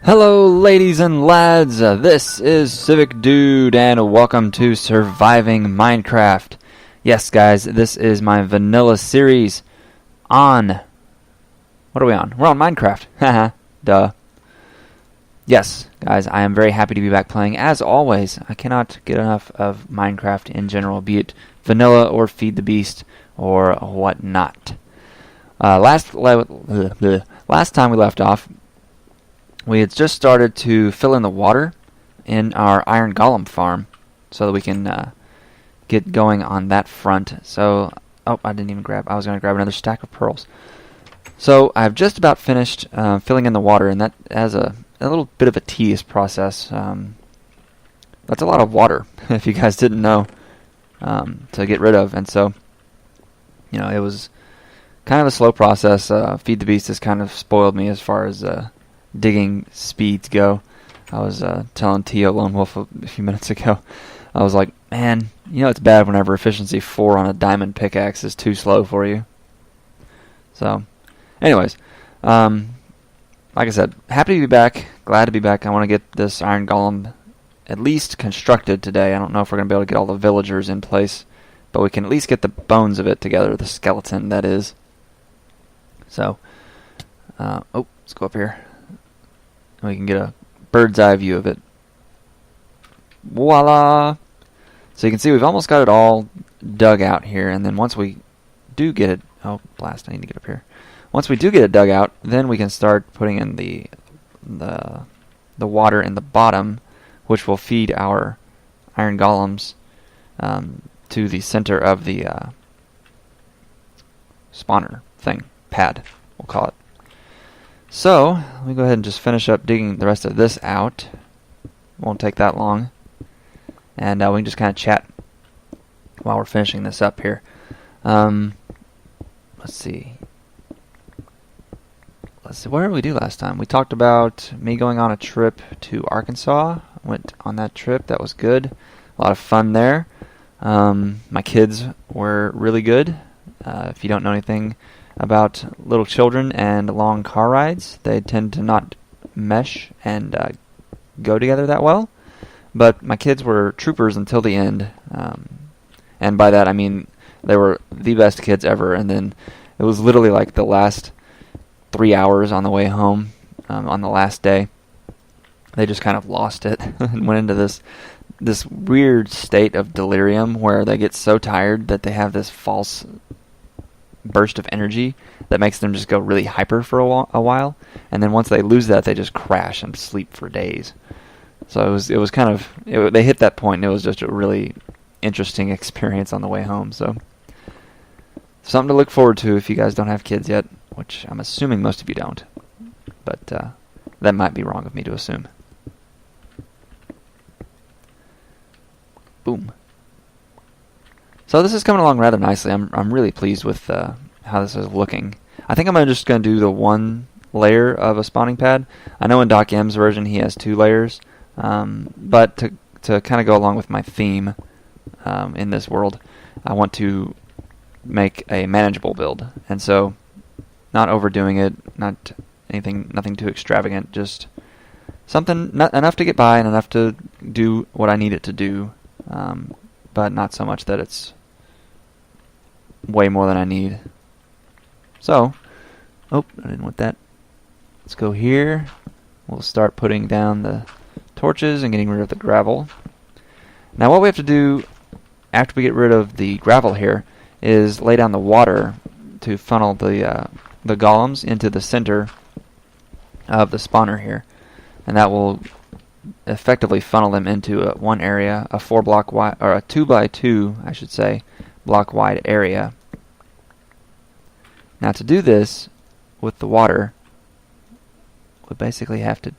Hello ladies and lads, this is Civic Dude and welcome to Surviving Minecraft. Yes guys, this is my vanilla series on... What are we on? We're on Minecraft. Haha, duh. Yes, guys, I am very happy to be back playing. As always, I cannot get enough of Minecraft in general, be it vanilla or Feed the Beast or whatnot. Last time we left off, we had just started to fill in the water in our Iron Golem farm so that we can get going on that front. So, oh, I didn't even grab, I was going to grab another stack of pearls. So, I've just about finished filling in the water, and that has a little bit of a tedious process. That's a lot of water, if you guys didn't know, to get rid of. And so, you know, it was kind of a slow process. Feed the Beast has kind of spoiled me as far as digging speeds go. I was telling Tio Lone Wolf a few minutes ago, I was like, man, you know it's bad whenever efficiency 4 on a diamond pickaxe is too slow for you. So, anyways, like I said, happy to be back, glad to be back. I want to get this Iron Golem at least constructed today. I don't know if we're going to be able to get all the villagers in place, but we can at least get the bones of it together, the skeleton, that is. So, oh, let's go up here. We can get a bird's eye view of it. Voila! So you can see we've almost got it all dug out here, and then once we do get it... Oh, blast, I need to get up here. Once we do get it dug out, then we can start putting in the water in the bottom, which will feed our Iron Golems to the center of the spawner thing. Pad, we'll call it. So, let me go ahead and just finish up digging the rest of this out. Won't take that long. And we can just kind of chat while we're finishing this up here. Let's see. What did we do last time? We talked about me going on a trip to Arkansas. I went on that trip. That was good. A lot of fun there. My kids were really good. If you don't know anything about little children and long car rides, they tend to not mesh and go together that well. But my kids were troopers until the end, and by that I mean they were the best kids ever. And then it was literally like the last 3 hours on the way home, on the last day, they just kind of lost it and went into this weird state of delirium where they get so tired that they have this false burst of energy that makes them just go really hyper for a while, and then once they lose that, they just crash and sleep for days. So it was kind of, they hit that point, and it was just a really interesting experience on the way home. So something to look forward to if you guys don't have kids yet, which I'm assuming most of you don't, but that might be wrong of me to assume. Boom. So this is coming along rather nicely. I'm really pleased with how this is looking. I think I'm just going to do the one layer of a spawning pad. I know in Doc M's version he has 2 layers, but to kind of go along with my theme in this world, I want to make a manageable build, and so not overdoing it, nothing too extravagant, just something enough to get by and enough to do what I need it to do. But not so much that it's way more than I need. So, oh, I didn't want that. Let's go here. We'll start putting down the torches and getting rid of the gravel. Now what we have to do after we get rid of the gravel here is lay down the water to funnel the golems into the center of the spawner here. And that will effectively funnel them into one area, a 4 block wide, or a 2 by 2, I should say, block wide area. Now to do this with the water, we basically have to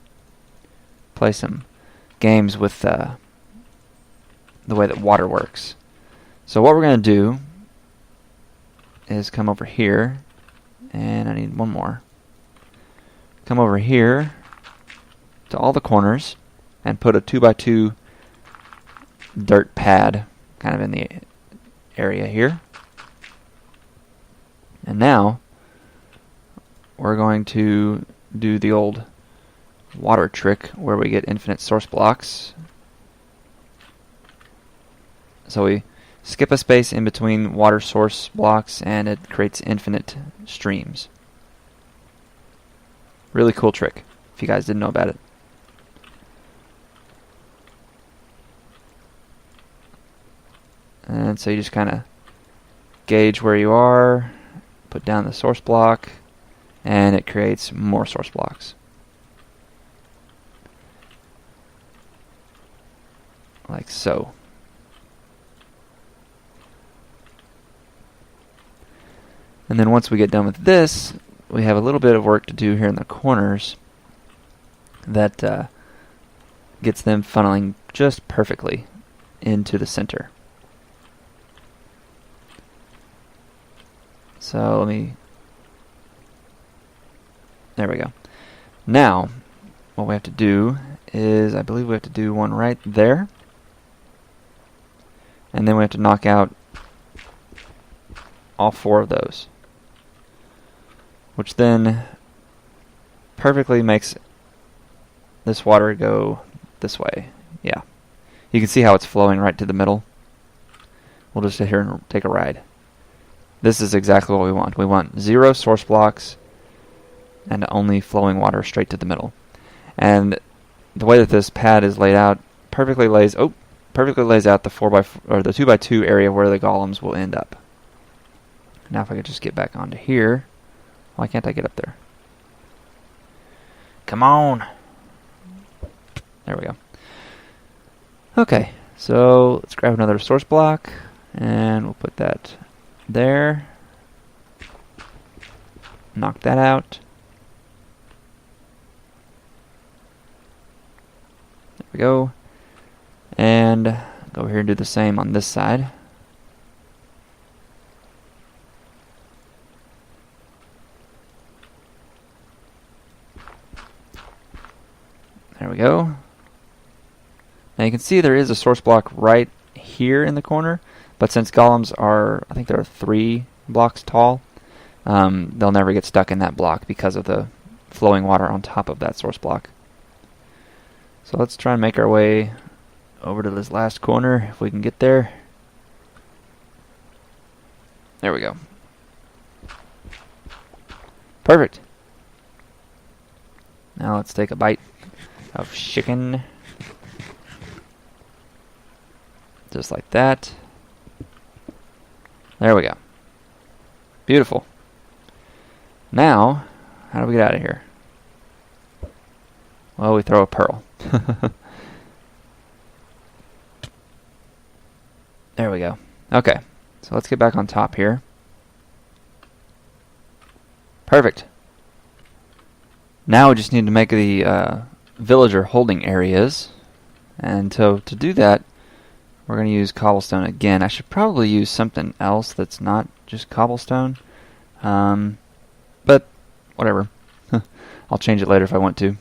play some games with the way that water works. So what we're going to do is come over here, and I need one more. Come over here to all the corners and put a 2 by 2 dirt pad kind of in the area here. And now we're going to do the old water trick where we get infinite source blocks. So we skip a space in between water source blocks and it creates infinite streams. Really cool trick, if you guys didn't know about it. And so you just kind of gauge where you are, put down the source block, and it creates more source blocks. Like so. And then once we get done with this, we have a little bit of work to do here in the corners that gets them funneling just perfectly into the center. So there we go. Now, what we have to do is, I believe we have to do one right there. And then we have to knock out all 4 of those, which then perfectly makes this water go this way. Yeah. You can see how it's flowing right to the middle. We'll just sit here and take a ride. This is exactly what we want. We want 0 source blocks and only flowing water straight to the middle. And the way that this pad is laid out perfectly lays out the 4x4 or the 2x2 area where the golems will end up. Now if I could just get back onto here. Why can't I get up there? Come on. There we go. Okay, so let's grab another source block and we'll put that there. Knock that out. There we go. And go over here and do the same on this side. There we go. Now you can see there is a source block right here in the corner, but since golems are, I think they're 3 blocks tall, they'll never get stuck in that block because of the flowing water on top of that source block. So let's try and make our way over to this last corner, if we can get there. There we go. Perfect. Now let's take a bite of chicken. Just like that. There we go. Beautiful. Now, how do we get out of here? Well, we throw a pearl. There we go. Okay, so let's get back on top here. Perfect. Now we just need to make the villager holding areas. And so to do that, we're going to use cobblestone again. I should probably use something else that's not just cobblestone. But whatever. I'll change it later if I want to.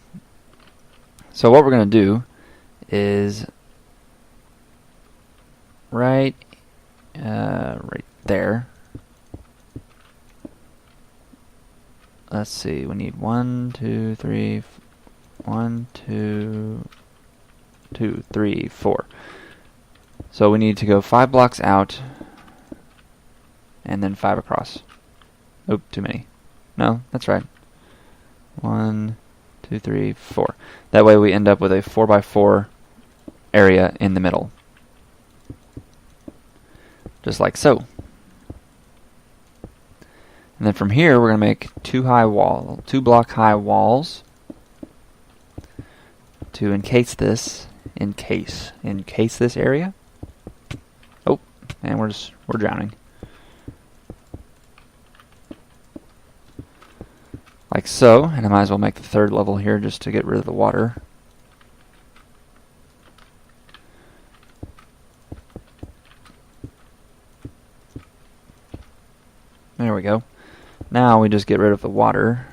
So what we're going to do is right there. Let's see, we need 1, 2, 3, 1, 2, 2, 3, 4. So we need to go 5 blocks out and then 5 across. Oop, too many. No, that's right. 1, 2, 3, 4. That way we end up with a 4x4 area in the middle. Just like so. And then from here we're going to make 2 block high walls to encase this area. Oh, and we're drowning. Like so, and I might as well make the 3rd level here just to get rid of the water. There we go. Now we just get rid of the water.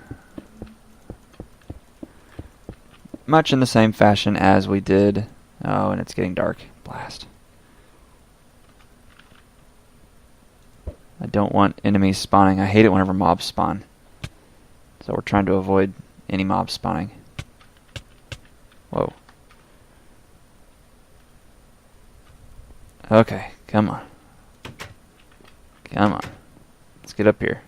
Much in the same fashion as we did. Oh, and it's getting dark. Blast. I don't want enemies spawning. I hate it whenever mobs spawn. So we're trying to avoid any mobs spawning. Whoa. Okay, come on. Come on. Let's get up here.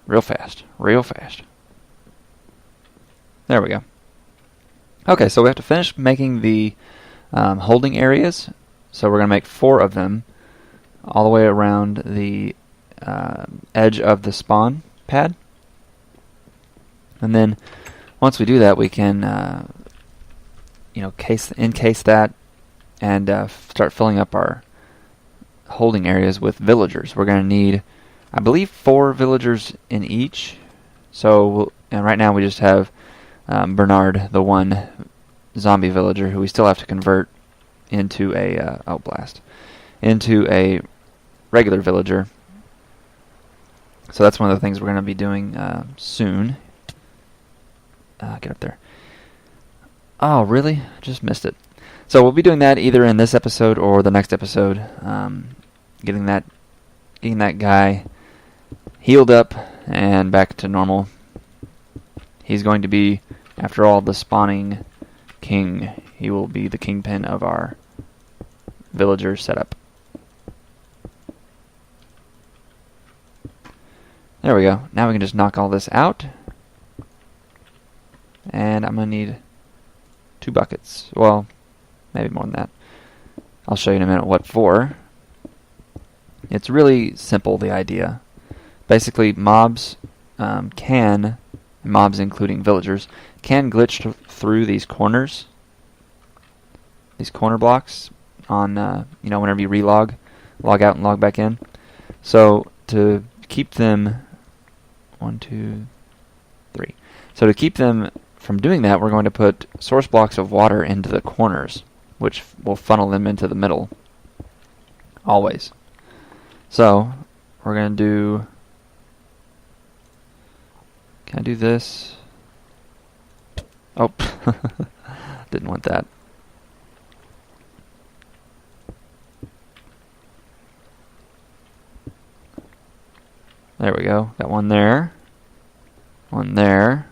Real fast. Real fast. There we go. Okay, so we have to finish making the holding areas. So we're going to make 4 of them all the way around the edge of the spawn pad. And then once we do that, we can encase that and start filling up our holding areas with villagers. We're going to need, I believe, 4 villagers in each. So and right now we just have Bernard, the one zombie villager who we still have to convert into a into a regular villager. So that's one of the things we're going to be doing soon. Get up there. Oh, really? I just missed it. So we'll be doing that either in this episode or the next episode. Getting that guy healed up and back to normal. He's going to be, after all, the spawning king. He will be the kingpin of our villager setup. There we go. Now we can just knock all this out. And I'm going to need 2 buckets. Well, maybe more than that. I'll show you in a minute what for. It's really simple, the idea. Basically, mobs including villagers, can glitch through these corners, these corner blocks on, whenever you log out and log back in. So to keep them, 1, 2, 3. So to keep them from doing that, we're going to put source blocks of water into the corners, which will funnel them into the middle, always. So we're going to do, can I do this? Oh, didn't want that. There we go. Got one there. One there.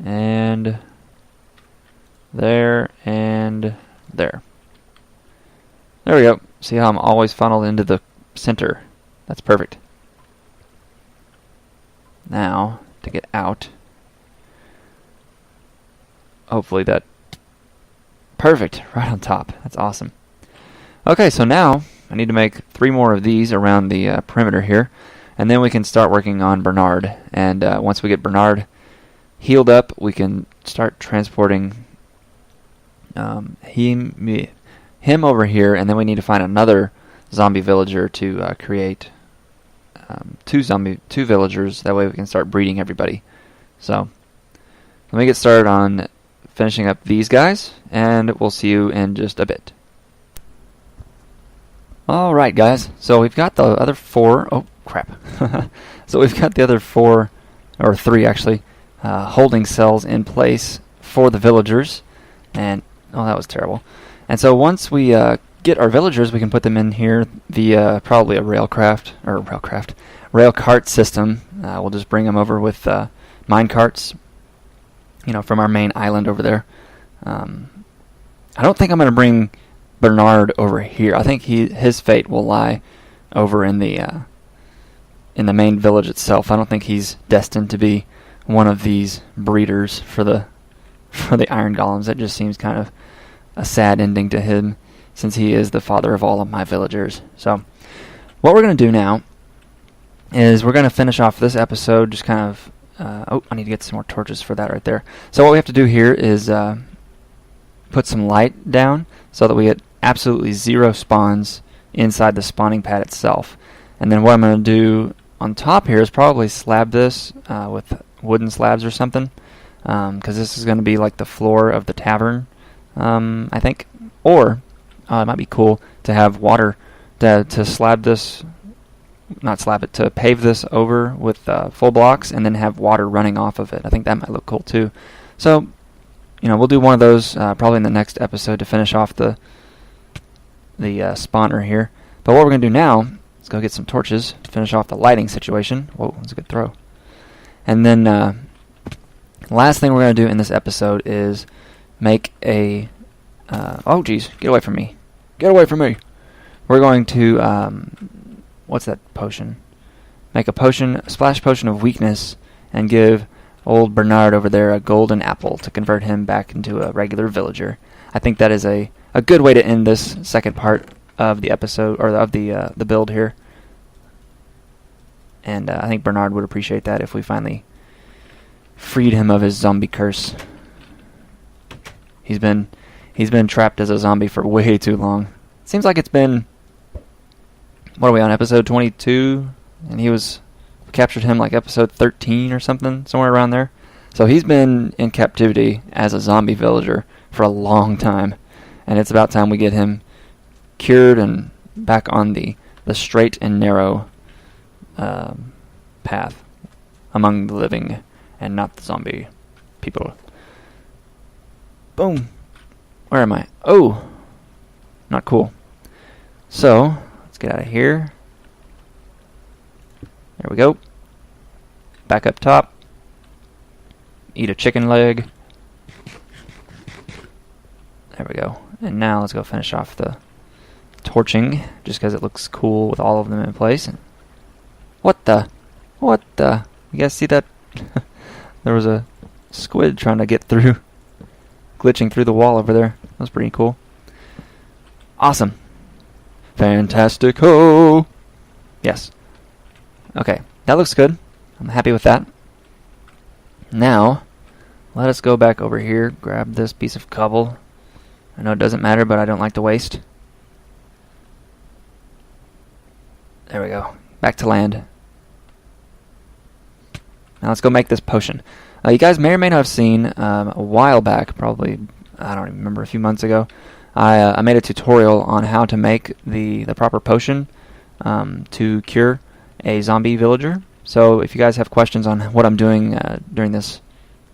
And there and there. There we go. See how I'm always funneled into the center? That's perfect. Now, to get out, hopefully that, perfect, right on top. That's awesome. Okay, so now I need to make 3 more of these around the perimeter here, and then we can start working on Bernard. And once we get Bernard healed up, we can start transporting him over here, and then we need to find another zombie villager to create 2 villagers. That way we can start breeding everybody. So let me get started on finishing up these guys, and we'll see you in just a bit. Alright guys, so we've got the other 4, oh crap. So we've got the other 4, or 3 actually, holding cells in place for the villagers, and oh, that was terrible. And so once we get our villagers, we can put them in here via probably a rail cart system. We'll just bring them over with mine carts, from our main island over there. I don't think I'm going to bring Bernard over here. I think his fate will lie over in the main village itself. I don't think he's destined to be one of these breeders for the Iron Golems. That just seems kind of a sad ending to him, since he is the father of all of my villagers. So what we're going to do now is we're going to finish off this episode just kind of, I need to get some more torches for that right there. So what we have to do here is put some light down so that we get absolutely 0 spawns inside the spawning pad itself. And then what I'm going to do on top here is probably slab this with wooden slabs or something, because this is going to be like the floor of the tavern, I think. Or it might be cool to have water to slab this, not slab it, to pave this over with full blocks and then have water running off of it. I think that might look cool too. So, we'll do one of those probably in the next episode to finish off the the spawner here. But what we're going to do now is go get some torches to finish off the lighting situation. Whoa, that's a good throw. And then last thing we're going to do in this episode is make a... oh, geez. Get away from me. Get away from me. We're going to... what's that potion? Make a potion, a splash potion of weakness, and give old Bernard over there a golden apple to convert him back into a regular villager. I think that is a good way to end this second part of the episode, or of the build here. And I think Bernard would appreciate that if we finally freed him of his zombie curse. He's been trapped as a zombie for way too long. Seems like it's been... What are we on, episode 22? And he was... captured him like episode 13 or something, somewhere around there. So he's been in captivity as a zombie villager for a long time. And it's about time we get him cured and back on the straight and narrow path among the living and not the zombie people. Boom. Where am I? Oh! Not cool. So, let's get out of here. There we go. Back up top. Eat a chicken leg. There we go. And now let's go finish off the torching, just because it looks cool with all of them in place. What the? What the? You guys see that? There was a squid trying to get through. Glitching through the wall over there. That was pretty cool. Awesome. Fantastico! Yes. Okay, that looks good. I'm happy with that. Now, let us go back over here, grab this piece of cobble. I know it doesn't matter, but I don't like to waste. There we go. Back to land. Now let's go make this potion. You guys may or may not have seen, a while back, probably, I don't even remember, a few months ago, I made a tutorial on how to make the proper potion to cure a zombie villager. So if you guys have questions on what I'm doing during this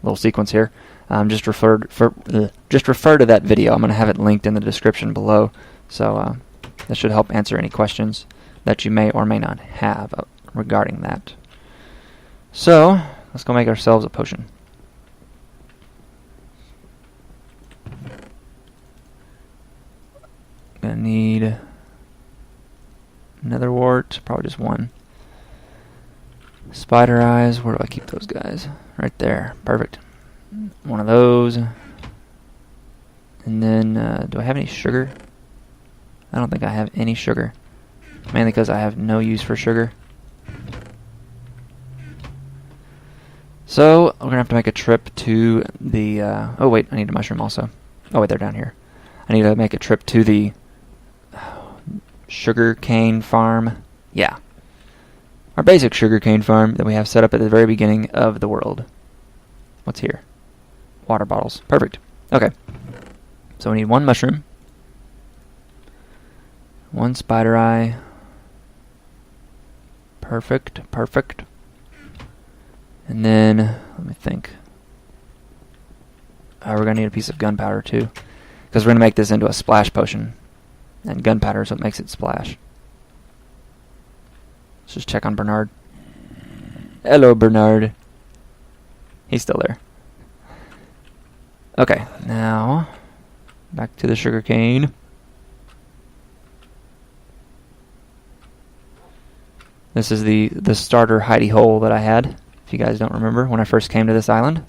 little sequence here, just refer to that video. I'm going to have it linked in the description below. So that should help answer any questions that you may or may not have regarding that. So let's go make ourselves a potion. Gonna need another wart, probably just one. Spider eyes, where do I keep those guys? Right there, perfect. One of those. And then, do I have any sugar? I don't think I have any sugar. Mainly because I have no use for sugar. So, we're going to have to make a trip to the... oh wait, I need a mushroom also. Oh wait, they're down here. I need to make a trip to the sugar cane farm. Yeah. Our basic sugar cane farm that we have set up at the very beginning of the world. What's here? Water bottles. Perfect. Okay. So we need one mushroom. One spider eye. Perfect. Perfect. And then, let me think. We're going to need a piece of gunpowder too. Because we're going to make this into a splash potion. And gunpowder is what makes it splash. Let's just check on Bernard. Hello, Bernard. He's still there. Okay, now back to the sugar cane. This is the starter hidey hole that I had, if you guys don't remember, when I first came to this island.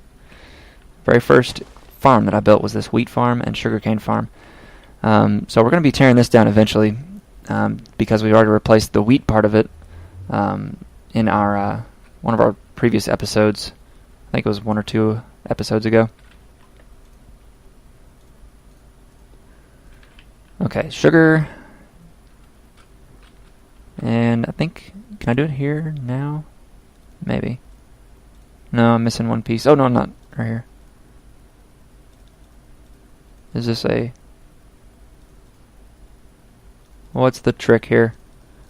Very first farm that I built was this wheat farm and sugarcane farm. So we're going to be tearing this down eventually, because we've already replaced the wheat part of it in our one of our previous episodes. I think it was 1 or 2 episodes ago. Okay, sugar. And I think, can I do it here now? Maybe. No, I'm missing one piece. Oh, no, I'm not. Right here. Is this a... What's the trick here?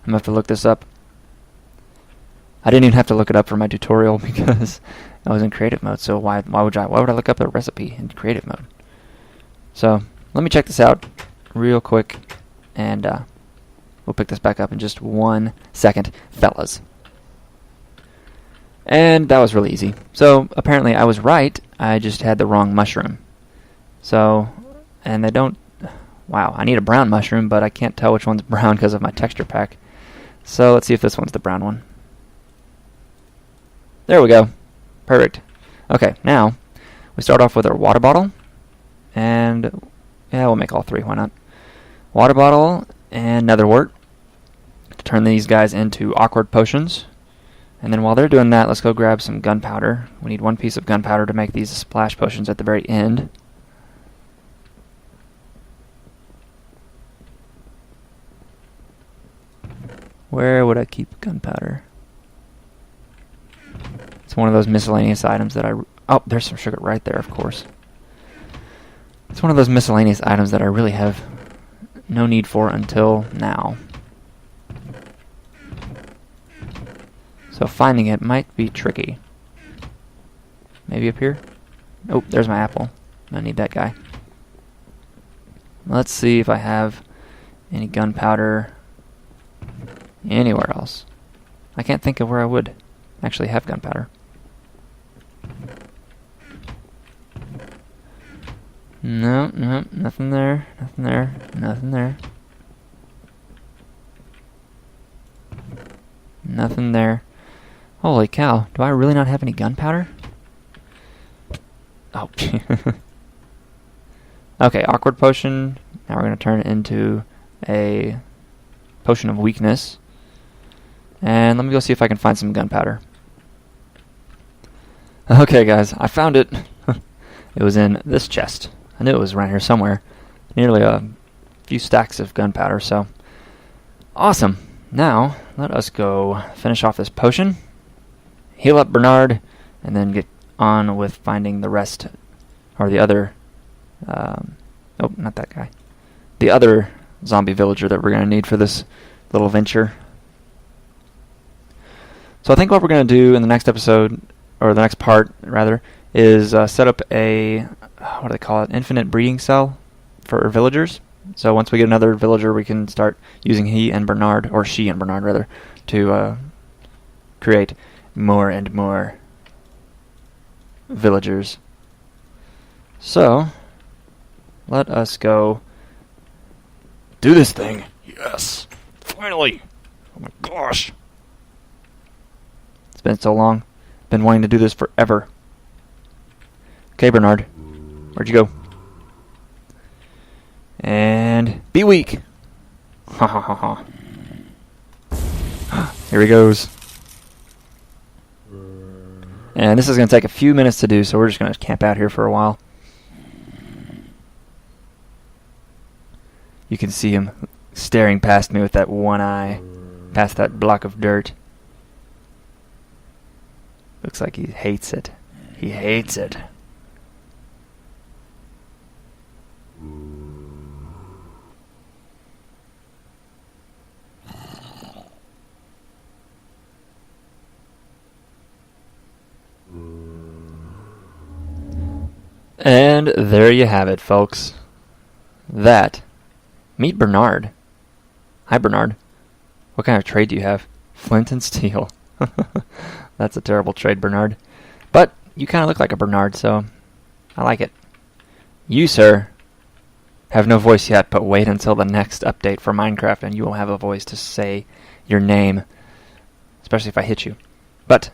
I'm going to have to look this up. I didn't even have to look it up for my tutorial because I was in creative mode, so why would I look up a recipe in creative mode? So, let me check this out real quick. and we'll pick this back up in just 1 second, fellas. And that was really easy. So apparently I was right, I just had the wrong mushroom. So, and they don't... Wow, I need a brown mushroom, but I can't tell which one's brown because of my texture pack. So let's see if this one's the brown one. There we go. Perfect. Okay, now we start off with our water bottle. And yeah, we'll make all 3, why not? Water bottle and nether wart to turn these guys into awkward potions. And then while they're doing that, let's go grab some gunpowder. We need 1 piece of gunpowder to make these splash potions at the very end. Where would I keep gunpowder? It's one of those miscellaneous items that oh, there's some sugar right there, of course. It's one of those miscellaneous items that I really have no need for until now. So finding it might be tricky. Maybe up here? Oh, there's my apple. I need that guy. Let's see if I have any gunpowder anywhere else. I can't think of where I would actually have gunpowder. No, nothing there, nothing there, nothing there. Nothing there. Holy cow, do I really not have any gunpowder? Oh. Okay, awkward potion. Now we're going to turn it into a potion of weakness. And let me go see if I can find some gunpowder. Okay, guys, I found it. It was in this chest. I knew it was around here somewhere. Nearly a few stacks of gunpowder, so awesome. Now, let us go finish off this potion, heal up Bernard, and then get on with finding the rest, or the other, oh, not that guy. The other zombie villager that we're going to need for this little venture. So I think what we're going to do in the next episode, or the next part, rather, is set up a, what do they call it, infinite breeding cell for villagers. So once we get another villager, we can start using he and Bernard, or she and Bernard, rather, to create more and more villagers. So, let us go do this thing. Yes! Finally! Oh my gosh! It's been so long. Been wanting to do this forever. Okay, Bernard. Where'd you go? And be weak. Ha ha ha ha. Here he goes. And this is going to take a few minutes to do, so we're just going to camp out here for a while. You can see him staring past me with that one eye, past that block of dirt. Looks like he hates it. He hates it. And there you have it, folks. Meet Bernard. Hi, Bernard. What kind of trade do you have? Flint and steel. That's a terrible trade, Bernard. But you kind of look like a Bernard, so I like it. You, sir, have no voice yet, but wait until the next update for Minecraft and you will have a voice to say your name. Especially if I hit you. But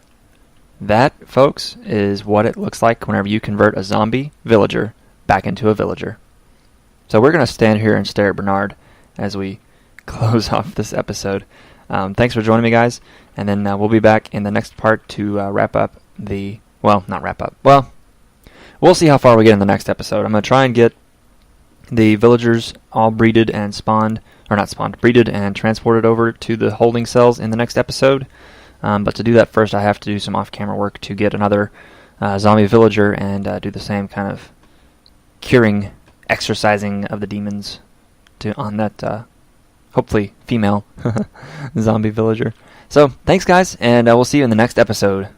that, folks, is what it looks like whenever you convert a zombie villager back into a villager. So we're going to stand here and stare at Bernard as we close off this episode. Thanks for joining me, guys. And then we'll be back in the next part to wrap up the... Well, not wrap up. Well, we'll see how far we get in the next episode. I'm going to try and get the villagers all breeded and spawned... Or not spawned, breeded and transported over to the holding cells in the next episode. But to do that first, I have to do some off-camera work to get another zombie villager and do the same kind of curing, exorcising of the demons on that, hopefully, female zombie villager. So, thanks, guys, and we'll see you in the next episode.